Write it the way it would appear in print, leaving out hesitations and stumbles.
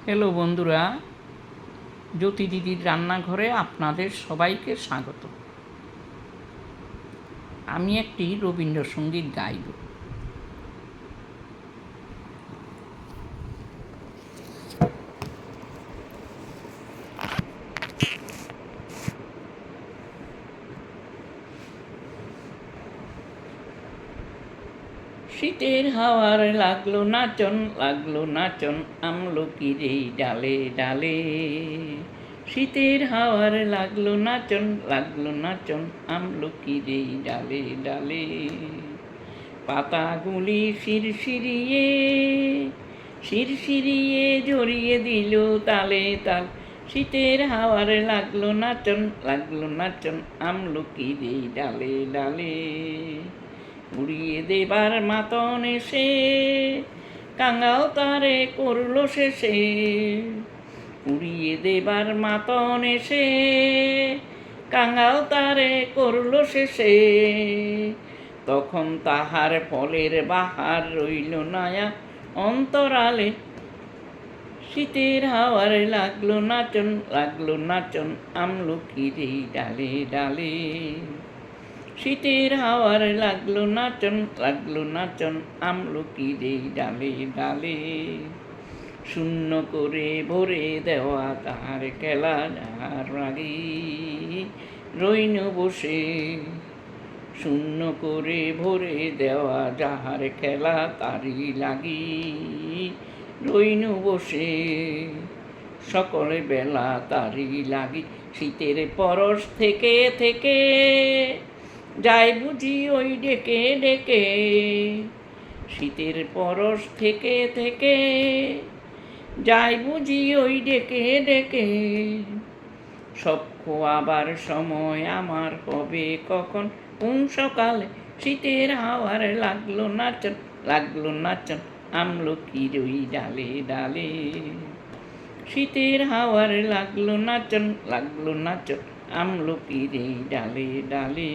Hello বন্ধুরা, জ্যোতি দিদির রান্নাঘরে আপনাদের সবাইকে স্বাগত। আমি একটি রবীন্দ্রসঙ্গীত গাইব। শীতের হাওয়ার লাগলো নাচন আমলকির এই ডালে ডালে। শীতের হাওয়ার লাগলো নাচন আমলকির এই ডালে ডালে। পাতাগুলি শিরশিরিয়ে জড়িয়ে দিল তালে তাল। শীতের হাওয়ার লাগলো নাচন আমলকির এই ডালে ডালে। উড়িয়ে দেবার মাতন এসে কাঙাল তারে করলো শেষে। উড়িয়ে দেবার মাতন এসে কাঙাল তারে করলো শেষে। তখন তাহার ফলের বাহার রইল নায়া অন্তরালে। শীতের হাওয়ার লাগলো নাচন আমলকির এই ডালে ডালে। শীতের হাওয়ার লাগলো নাচন আমলকির এই ডালে ডালে। শূন্য করে ভরে দেওয়া তাহার খেলা যাহার রাগে রইন বসে। শূন্য করে ভরে দেওয়া যাহার খেলা তারই লাগি রইন বসে। সকলে বেলা তারই লাগি শীতের পরশ থেকে থেকে যায় বুঝি ওই ডেকে ডেকে। শীতের পরশ থেকে থেকে যায় বুঝি ওই ডেকে ডেকে। সব খোয়াবার সময় আমার হবে কখন কোন সকালে। শীতের হাওয়ার লাগলো নাচন আমলকির ওই ডালে ডালে। শীতের হাওয়ার লাগলো নাচন আমলকির এই ডালে ডালে।